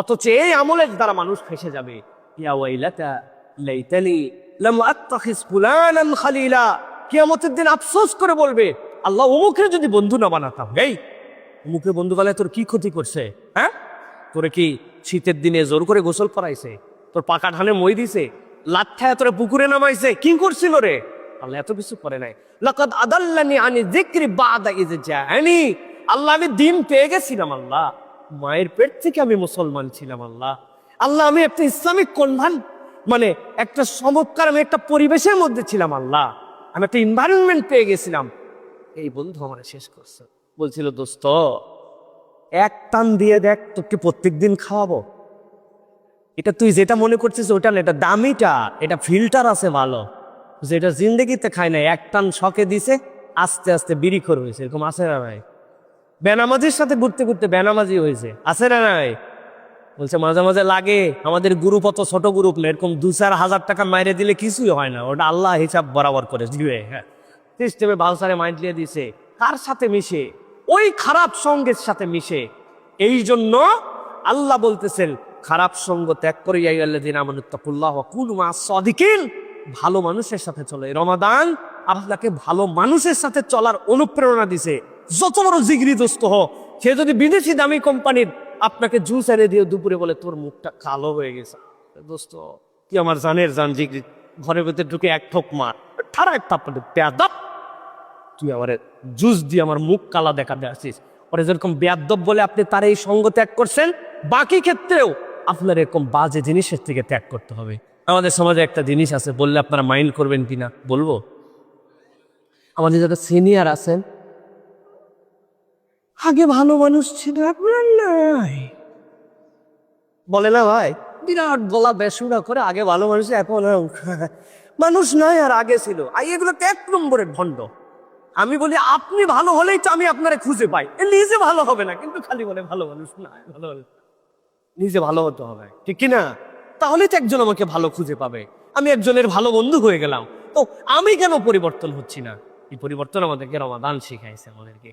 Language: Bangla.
অথচ এই আমলের দ্বারা মানুষ ফেসে যাবে। ইয়া ওয়াইলাতা লাইতানি লাম আত্তাখিজ ফুলানান খালিলা, কিয়ামতের দিন আফসোস করে বলবে, আল্লাহ অমুকের যদি বন্ধু না বানাতাম। এই অমুকের বন্ধু বানায় তোর কি ক্ষতি করছে? হ্যাঁ, তোরে কি শীতের দিনে জোর করে গোসল করাইছে? তোর পাকা ধানে মই দিছে? লাঠা তোরে পুকুরে নামাইছে? কি করছিল রে? আল্লাহ এত কিছু করে নাই। লাকাদ আদাল্লানি আনি যিকরি বাদা ইয জাআনি, আল্লাহ আমি দিন পেয়ে গেছিলাম। আল্লাহ মায়ের পেট থেকে আমি মুসলমান ছিলাম। আল্লাহ আল্লাহ আমি একটা ইসলামিক কনভান মানে একটা চমৎকার আমি একটা পরিবেশের মধ্যে ছিলাম। আল্লাহ আমি একটা এনভায়রনমেন্ট পেয়ে গেছিলাম। এই বন্ধু আমার শেষ করছে। বলছিল, দোস্ত এক টান দিয়ে দেখ, তোকে প্রত্যেকদিন খাওয়াবো। এটা তুই যেটা মনে করছিস ওটা না, এটা দামিটা, এটা ফিল্টার আছে ভালো, যেটা জিন্দগিতে খায় না। এক টান শখে দিছে, আস্তে আস্তে বিড়িখোর হয়েছে। এরকম আছে না ভাই? বেনামাজির সাথে ঘুরতে ঘুরতে বেনামাজি হয়েছে, আছে না নাই? বলছে মাঝে মাঝে লাগে, আমাদের গ্রুপ অত ছোট গ্রুপ না, এরকম 2-4 হাজার টাকা মাইরে দিলে কিছুই হয় না, ওটা আল্লাহ হিসাব বরাবর করে দিবে। হ্যাঁ, সিস্টেমে বাউসারে মাইন্ড লিয়ে দিছে। কার সাথে মিশে? ওই খারাপ সঙ্গের সাথে মিশে। এই জন্য আল্লাহ বলতেছেন খারাপ সঙ্গ ত্যাগ করে ইয়া আইয়ুহাল্লাযীনা আমানুত্তাকুল্লাহ ওয়া কুনু মা'আস সাদিকিন, ভালো মানুষের সাথে চলে। রমাদান আপনাকে ভালো মানুষের সাথে চলার অনুপ্রেরণা দিছে। যত বড় জিগরি দোস্ত হোক, সে যদি বিদেশি দামি কোম্পানির আপনাকে জুস এনে দিয়ে দুপুরে বলে তোর মুখটা কালো হয়ে গেছে, দোস্ত কি আমার জানের জান জিগরি, ঘরের ভেতরে ঢুকে এক ঠোক মার, ঠাড়া একটা বেয়াদব, তুই আমার জুস দিয়ে আমার মুখ কালা দেখা আসছিস। পরে যেরকম বেয়াদব বলে আপনি তার এই সঙ্গ ত্যাগ করছেন, বাকি ক্ষেত্রেও আপনার এরকম বাজে জিনিসের থেকে ত্যাগ করতে হবে। আমাদের সমাজে একটা জিনিস আছে, বললে আপনারা মাইন্ড করবেন কিনা বলবো। আমাদের যারা সিনিয়র আছেন, আগে ভালো মানুষ ছিল, আপনার নাই, বলে না ভাই, বিরাট গলা বেসুরা করে আগে ভালো মানুষ, এখন মানুষ নয় আর আগে ছিল। এগুলো তো 1 নম্বরের ভণ্ড। আমি বলি আপনি ভালো হলেই তো আমি আপনারে খুঁজে পাই। নিজে ভালো হবে না, কিন্তু খালি বলে ভালো মানুষ না, ভালো মানুষ। নিজে ভালো হতে হবে, ঠিক কিনা? তাহলে তো একজন আমাকে ভালো খুঁজে পাবে। আমি একজনের ভালো বন্ধু হয়ে গেলাম, তো আমি কেন পরিবর্তন হচ্ছি না? এই পরিবর্তন আমাদেরকে রমাদান শিখাইছে আমাদেরকে।